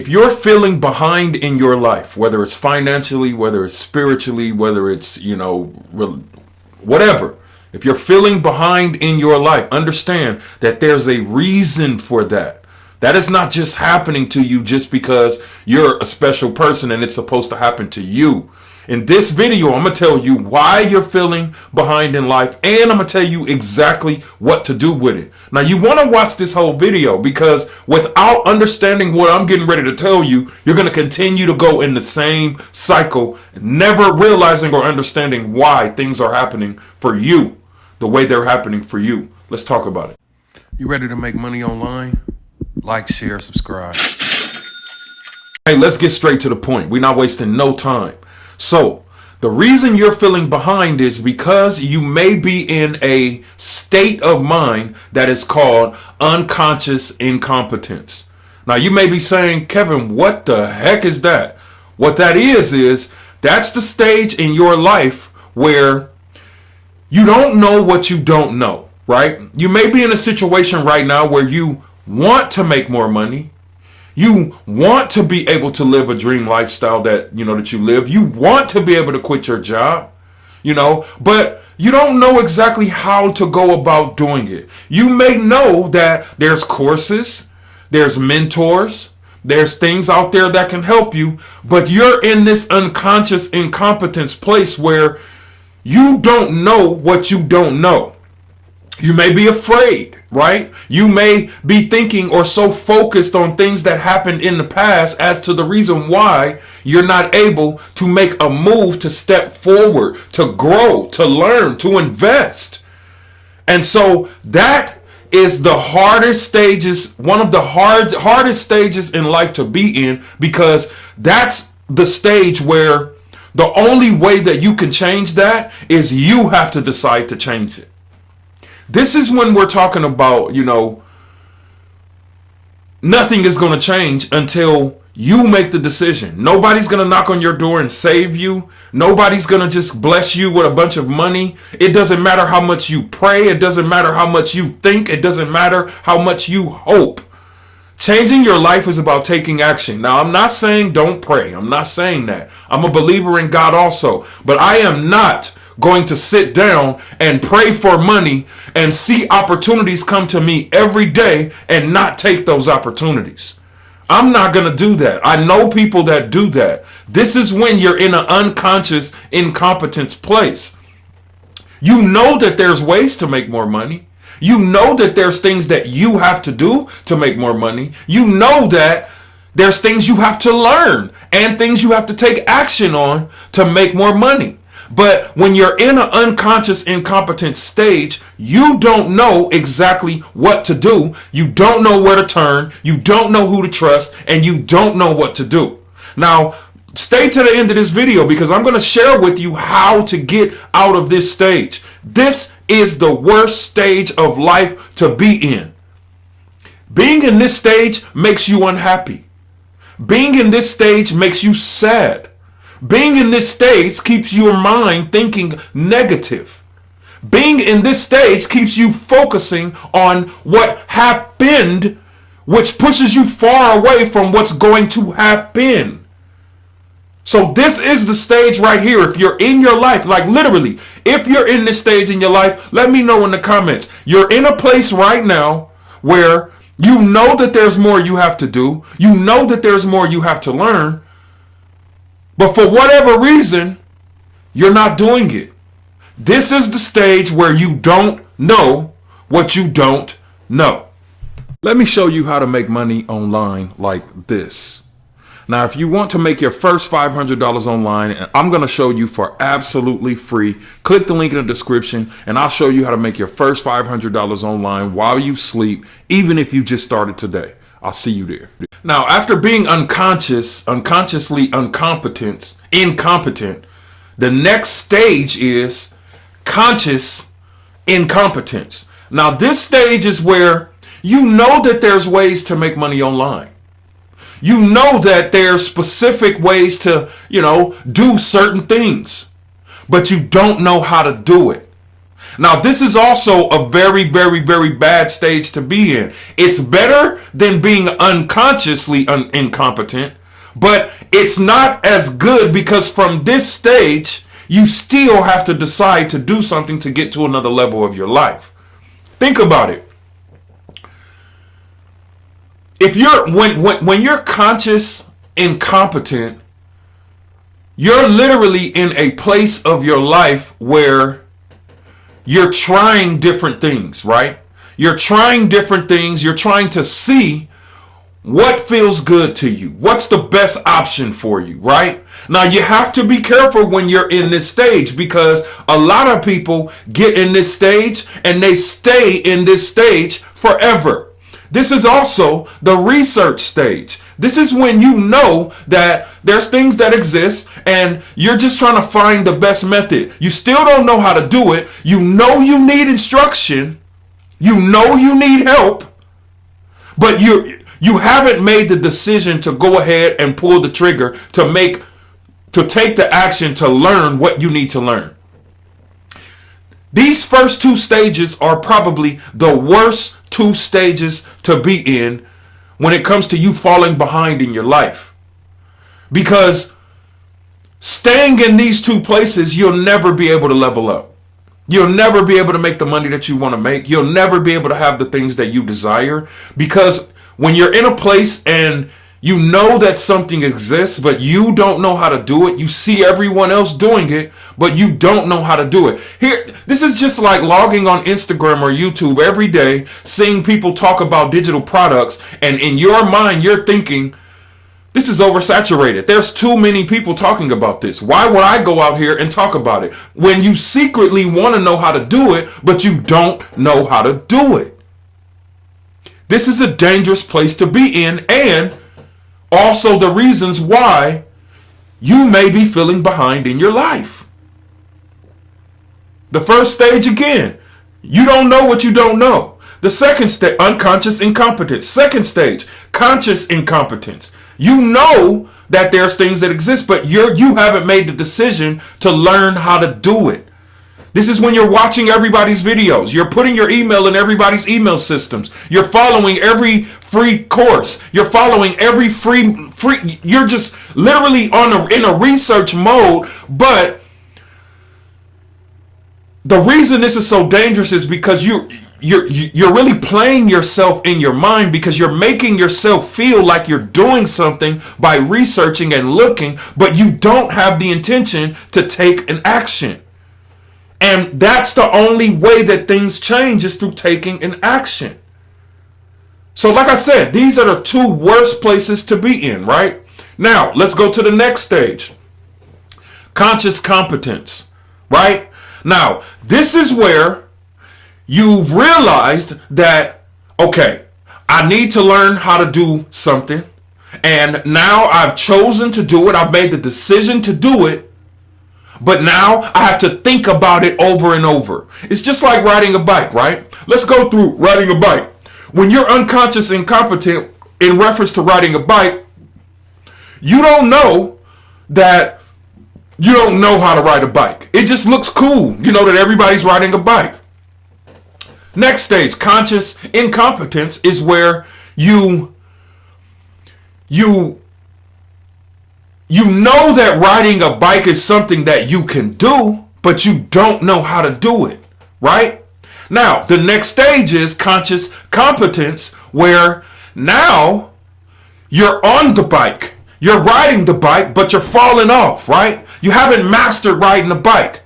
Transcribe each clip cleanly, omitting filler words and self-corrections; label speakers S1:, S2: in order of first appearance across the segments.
S1: if you're feeling behind in your life, whether it's financially, whether it's spiritually, whether it's, whatever, if you're feeling behind in your life, understand that there's a reason for that. That is not just happening to you just because you're a special person and it's supposed to happen to you. In this video, I'm going to tell you why you're feeling behind in life, and I'm going to tell you exactly what to do with it. Now, you want to watch this whole video because without understanding what I'm getting ready to tell you, you're going to continue to go in the same cycle, never realizing or understanding why things are happening for you the way they're happening for you. Let's talk about it. You ready to make money online? Like, share, subscribe. Hey, let's get straight to the point. We're not wasting no time. So, the reason you're feeling behind is because you may be in a state of mind that is called unconscious incompetence. Now, you may be saying, Kevin, what the heck is that? What that is that's the stage in your life where you don't know what you don't know, right? You may be in a situation right now where you want to make more money. You want to be able to live a dream lifestyle that you live. You want to be able to quit your job, but you don't know exactly how to go about doing it. You may know that there's courses, there's mentors, there's things out there that can help you, but you're in this unconscious incompetence place where you don't know what you don't know. You may be afraid, right? You may be thinking or so focused on things that happened in the past as to the reason why you're not able to make a move to step forward, to grow, to learn, to invest. And so that is the hardest stages, one of the hardest stages in life to be in, because that's the stage where the only way that you can change that is you have to decide to change it. This is when we're talking about, nothing is going to change until you make the decision. Nobody's going to knock on your door and save you. Nobody's going to just bless you with a bunch of money. It doesn't matter how much you pray. It doesn't matter how much you think. It doesn't matter how much you hope. Changing your life is about taking action. Now, I'm not saying don't pray. I'm not saying that. I'm a believer in God also. But I am not going to sit down and pray for money and see opportunities come to me every day and not take those opportunities. I'm not going to do that. I know people that do that. This is when you're in an unconscious incompetence place. You know that there's ways to make more money. You know that there's things that you have to do to make more money. You know that there's things you have to learn and things you have to take action on to make more money. But when you're in an unconscious incompetence stage, you don't know exactly what to do. You don't know where to turn. You don't know who to trust, and you don't know what to do. Now, stay to the end of this video because I'm going to share with you how to get out of this stage. This is the worst stage of life to be in. Being in this stage makes you unhappy. Being in this stage makes you sad. Being in this stage keeps your mind thinking negative. Being in this stage keeps you focusing on what happened, which pushes you far away from what's going to happen. So this is the stage right here. If you're in your life, like literally, if you're in this stage in your life, let me know in the comments. You're in a place right now where you know that there's more you have to do. You know that there's more you have to learn. But for whatever reason, you're not doing it. This is the stage where you don't know what you don't know. Let me show you how to make money online like this. Now, if you want to make your first $500 online, and I'm going to show you for absolutely free, click the link in the description and I'll show you how to make your first $500 online while you sleep, even if you just started today. I'll see you there. Now, after being unconsciously incompetent, the next stage is conscious incompetence. Now, this stage is where you know that there's ways to make money online. You know that there's specific ways to, do certain things, but you don't know how to do it. Now, this is also a very, very, very bad stage to be in. It's better than being unconsciously incompetent, but it's not as good because from this stage, you still have to decide to do something to get to another level of your life. Think about it. If you're when you're conscious incompetent, you're literally in a place of your life where you're trying different things, right? You're trying different things. You're trying to see what feels good to you. What's the best option for you, right? Now, you have to be careful when you're in this stage because a lot of people get in this stage and they stay in this stage forever. This is also the research stage. This is when you know that there's things that exist and you're just trying to find the best method. You still don't know how to do it. You know you need instruction. You know you need help. But you haven't made the decision to go ahead and pull the trigger to take the action to learn what you need to learn. These first two stages are probably the worst two stages to be in when it comes to you falling behind in your life. Because staying in these two places, you'll never be able to level up. You'll never be able to make the money that you want to make. You'll never be able to have the things that you desire. Because when you're in a place and you know that something exists, but you don't know how to do it. You see everyone else doing it, but you don't know how to do it. This is just like logging on Instagram or YouTube every day, seeing people talk about digital products, and in your mind, you're thinking, this is oversaturated. There's too many people talking about this. Why would I go out here and talk about it? When you secretly want to know how to do it, but you don't know how to do it. This is a dangerous place to be in, and also the reasons why you may be feeling behind in your life. The first stage, again, you don't know what you don't know. The second stage, unconscious incompetence. Second stage, conscious incompetence. You know that there's things that exist, but you haven't made the decision to learn how to do it. This is when you're watching everybody's videos. You're putting your email in everybody's email systems. You're following every free course. You're following every free. You're just literally in a research mode. But the reason this is so dangerous is because you're really playing yourself in your mind, because you're making yourself feel like you're doing something by researching and looking, but you don't have the intention to take an action. And that's the only way that things change, is through taking an action. So like I said, these are the two worst places to be in, right? Now, let's go to the next stage. Conscious competence, right? Now, this is where you've realized that, okay, I need to learn how to do something. And now I've chosen to do it. I've made the decision to do it. But now I have to think about it over and over. It's just like riding a bike, right? Let's go through riding a bike. When you're unconscious incompetent in reference to riding a bike, you don't know that you don't know how to ride a bike. It just looks cool, that everybody's riding a bike. Next stage, conscious incompetence, is where you know that riding a bike is something that you can do, but you don't know how to do it, right? Now, the next stage is conscious competence, where now you're on the bike. You're riding the bike, but you're falling off, right? You haven't mastered riding a bike.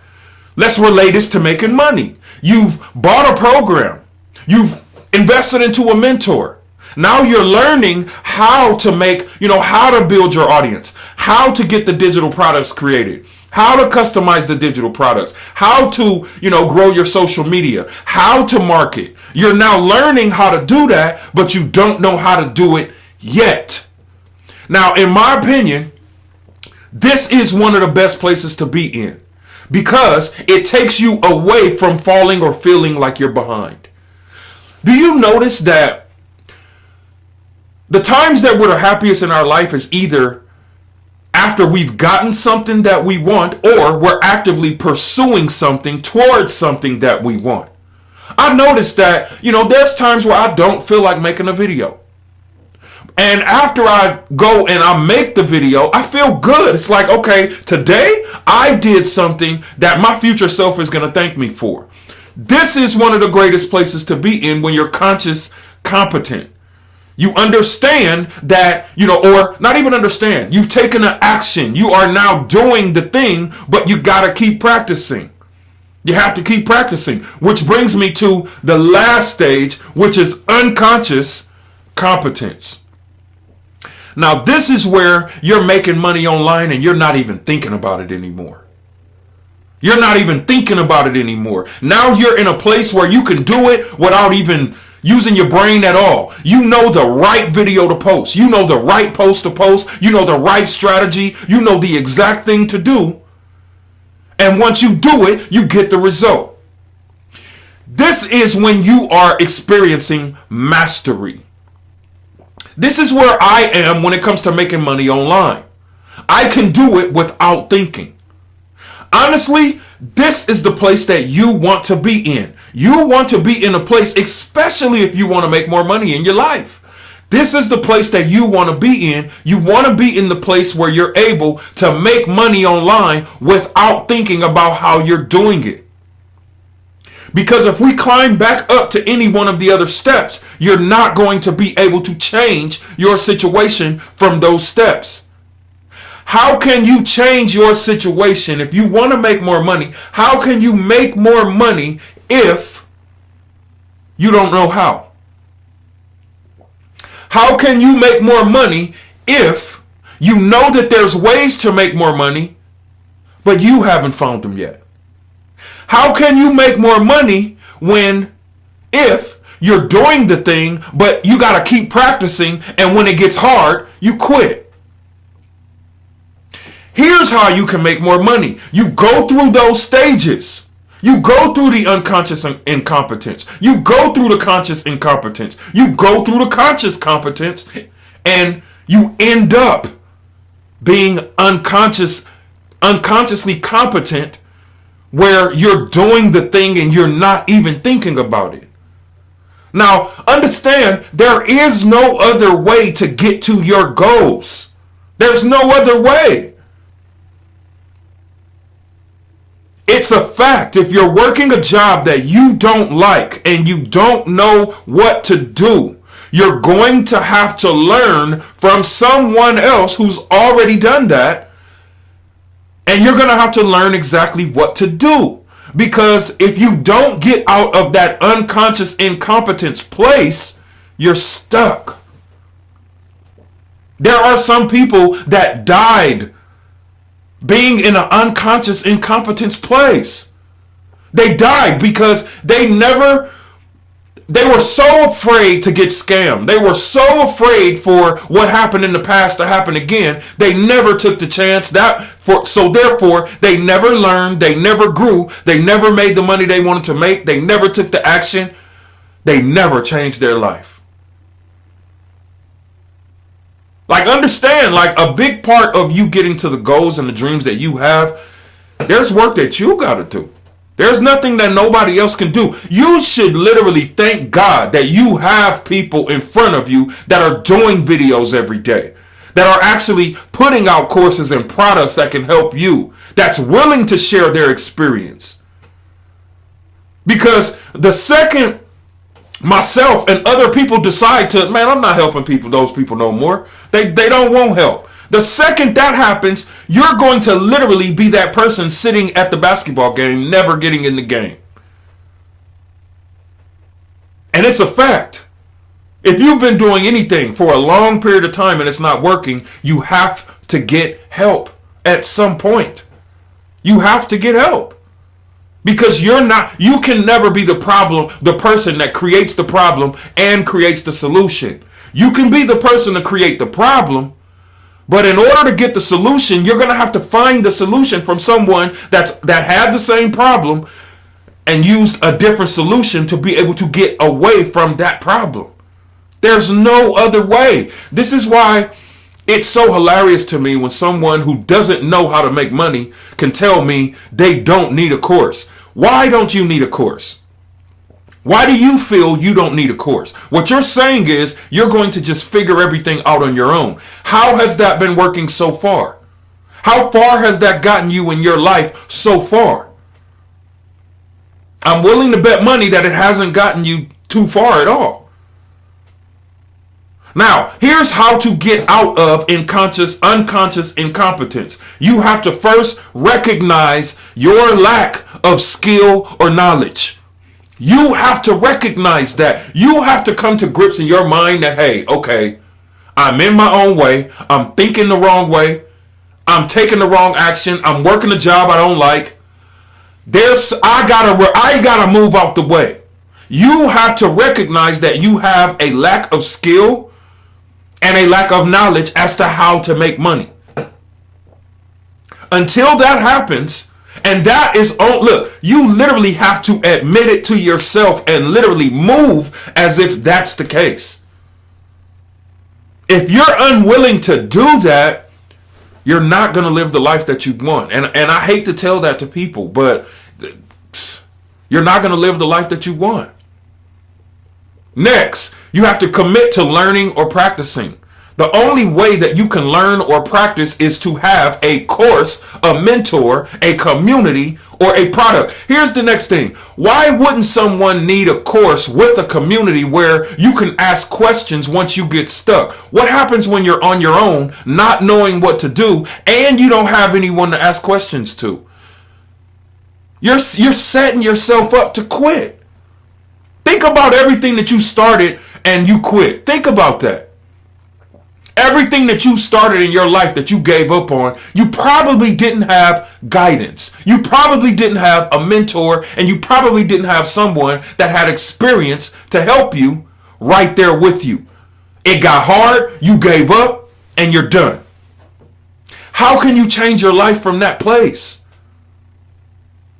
S1: Let's relate this to making money. You've bought a program. You've invested into a mentor. Now you're learning how to how to build your audience, how to get the digital products created, how to customize the digital products, how to, grow your social media, how to market. You're now learning how to do that, but you don't know how to do it yet. Now, in my opinion, this is one of the best places to be in, because it takes you away from falling or feeling like you're behind. Do you notice that the times that we're the happiest in our life is either after we've gotten something that we want, or we're actively pursuing something towards something that we want. I noticed that, there's times where I don't feel like making a video. And after I go and I make the video, I feel good. It's like, okay, today I did something that my future self is going to thank me for. This is one of the greatest places to be in when you're conscious, competent. You understand that, or not even understand. You've taken an action. You are now doing the thing, but you got to keep practicing. You have to keep practicing, which brings me to the last stage, which is unconscious competence. Now, this is where you're making money online and you're not even thinking about it anymore. You're not even thinking about it anymore. Now you're in a place where you can do it without even using your brain at all. You know the right video to post. You know the right post to post. You know the right strategy. You know the exact thing to do. And once you do it, you get the result. This is when you are experiencing mastery. This is where I am when it comes to making money online. I can do it without thinking. Honestly, this is the place that you want to be in. You want to be in a place, especially if you want to make more money in your life. This is the place that you want to be in. You want to be in the place where you're able to make money online without thinking about how you're doing it. Because if we climb back up to any one of the other steps, you're not going to be able to change your situation from those steps. How can you change your situation if you want to make more money? How can you make more money if you don't know how? How can you make more money if you know that there's ways to make more money, but you haven't found them yet? How can you make more money if you're doing the thing, but you got to keep practicing, and when it gets hard, you quit? Here's how you can make more money. You go through those stages. You go through the unconscious incompetence. You go through the conscious incompetence. You go through the conscious competence, and you end up being unconsciously competent, where you're doing the thing and you're not even thinking about it. Now, understand, there is no other way to get to your goals. There's no other way. It's a fact. If you're working a job that you don't like and you don't know what to do, you're going to have to learn from someone else who's already done that. And you're going to have to learn exactly what to do. Because if you don't get out of that unconscious incompetence place, you're stuck. There are some people that died being in an unconscious incompetence place. They died because they were so afraid to get scammed. They were so afraid for what happened in the past to happen again. They never took the chance. So therefore, they never learned. They never grew. They never made the money they wanted to make. They never took the action. They never changed their life. Like, understand, like, a big part of you getting to the goals and the dreams that you have, there's work that you got to do. There's nothing that nobody else can do. You should literally thank God that you have people in front of you that are doing videos every day, that are actually putting out courses and products that can help you, that's willing to share their experience. Because the second myself and other people decide to, man, I'm not helping those people no more. They don't want help. The second that happens, you're going to literally be that person sitting at the basketball game, never getting in the game. And it's a fact. If you've been doing anything for a long period of time and it's not working, you have to get help at some point. You have to get help. Because you can never be the person that creates the problem and creates the solution. You can be the person to create the problem, but in order to get the solution, you're going to have to find the solution from someone that had the same problem and used a different solution to be able to get away from that problem. There's no other way. This is why It's so hilarious to me when someone who doesn't know how to make money can tell me they don't need a course. Why don't you need a course? Why do you feel you don't need a course? What you're saying is you're going to just figure everything out on your own. How has that been working so far? How far has that gotten you in your life so far? I'm willing to bet money that it hasn't gotten you too far at all. Now, here's how to get out of unconscious incompetence. You have to first recognize your lack of skill or knowledge. You have to recognize that. You have to come to grips in your mind that, hey, okay, I'm in my own way. I'm thinking the wrong way. I'm taking the wrong action. I'm working a job I don't like. I gotta move out the way. You have to recognize that you have a lack of skill and a lack of knowledge as to how to make money. Until that happens, and that is, look, you literally have to admit it to yourself and literally move as if that's the case. If you're unwilling to do that, you're not going to live the life that you want. And I hate to tell that to people, but you're not going to live the life that you want. Next, you have to commit to learning or practicing. The only way that you can learn or practice is to have a course, a mentor, a community, or a product. Here's the next thing. Why wouldn't someone need a course with a community where you can ask questions once you get stuck? What happens when you're on your own, not knowing what to do, and you don't have anyone to ask questions to? You're setting yourself up to quit. Think about everything that you started and you quit. Think about that. Everything that you started in your life that you gave up on, you probably didn't have guidance. You probably didn't have a mentor, and you probably didn't have someone that had experience to help you right there with you. It got hard, you gave up, and you're done. How can you change your life from that place?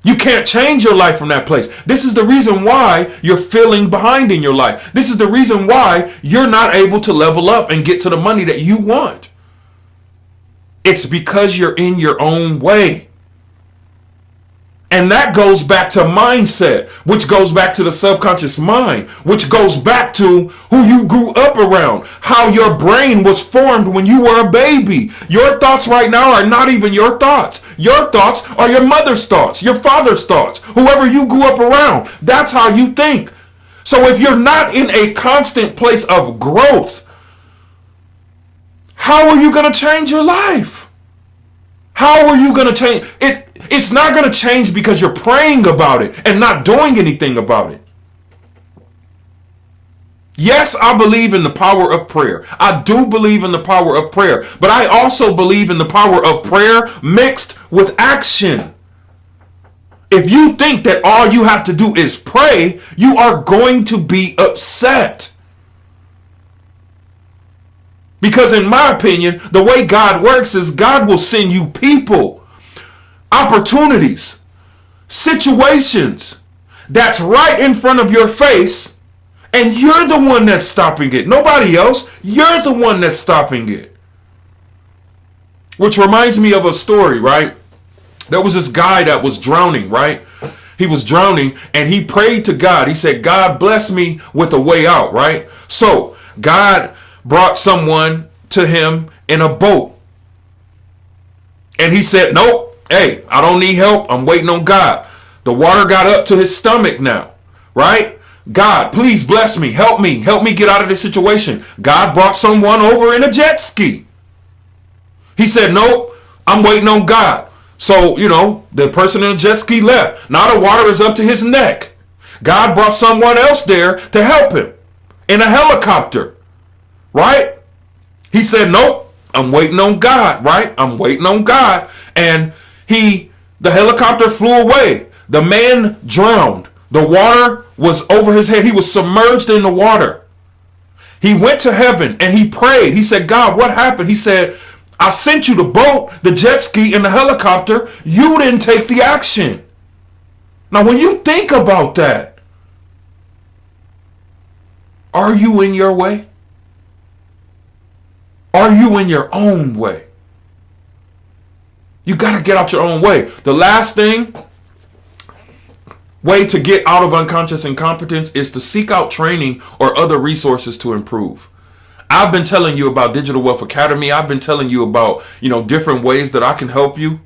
S1: You can't change your life from that place. This is the reason why you're feeling behind in your life. This is the reason why you're not able to level up and get to the money that you want. It's because you're in your own way. And that goes back to mindset, which goes back to the subconscious mind, which goes back to who you grew up around, how your brain was formed when you were a baby. Your thoughts right now are not even your thoughts. Your thoughts are your mother's thoughts, your father's thoughts, whoever you grew up around. That's how you think. So if you're not in a constant place of growth, how are you going to change your life? How are you going to change it? It's not going to change because you're praying about it and not doing anything about it. Yes, I believe in the power of prayer. I do believe in the power of prayer. But I also believe in the power of prayer mixed with action. If you think that all you have to do is pray, you are going to be upset. Because in my opinion, the way God works is God will send you people, opportunities, situations that's right in front of your face, and you're the one that's stopping it. Nobody else. You're the one that's stopping it. Which reminds me of a story, right? There was this guy that was drowning, right? He was drowning and he prayed to God. He said, God, bless me with a way out, right? So God brought someone to him in a boat. And he said, nope. Hey, I don't need help. I'm waiting on God. The water got up to his stomach now, right? God, please bless me. Help me. Help me get out of this situation. God brought someone over in a jet ski. He said, nope, I'm waiting on God. So, the person in the jet ski left. Now the water is up to his neck. God brought someone else there to help him in a helicopter, right? He said, nope, I'm waiting on God, right? I'm waiting on God. And the helicopter flew away. The man drowned. The water was over his head. He was submerged in the water. He went to heaven and he prayed. He said, God, what happened? He said, I sent you the boat, the jet ski, and the helicopter. You didn't take the action. Now, when you think about that, are you in your way? Are you in your own way? You got to get out your own way. The last way to get out of unconscious incompetence is to seek out training or other resources to improve. I've been telling you about Digital Wealth Academy. I've been telling you about, different ways that I can help you.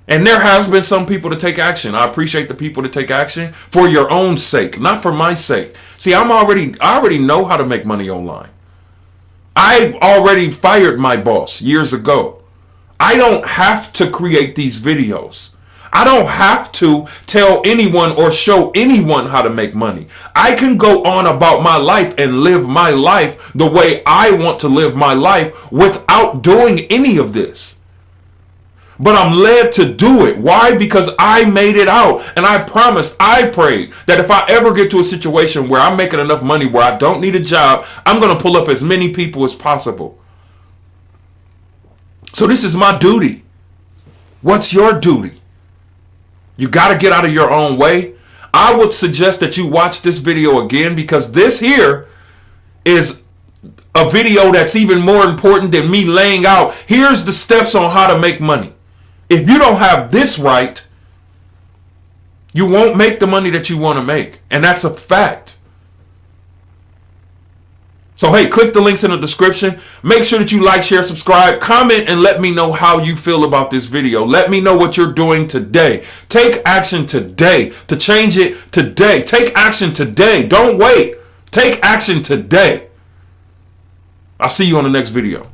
S1: And there has been some people to take action. I appreciate the people to take action for your own sake, not for my sake. See, I already know how to make money online. I already fired my boss years ago. I don't have to create these videos. I don't have to tell anyone or show anyone how to make money. I can go on about my life and live my life the way I want to live my life without doing any of this. But I'm led to do it. Why? Because I made it out. And I prayed that if I ever get to a situation where I'm making enough money where I don't need a job, I'm going to pull up as many people as possible. So this is my duty. What's your duty? You got to get out of your own way. I would suggest that you watch this video again, because this here is a video that's even more important than me laying out, here's the steps on how to make money. If you don't have this right, you won't make the money that you want to make. And that's a fact. So, hey, click the links in the description. Make sure that you like, share, subscribe, comment, and let me know how you feel about this video. Let me know what you're doing today. Take action today to change it today. Take action today. Don't wait. Take action today. I'll see you on the next video.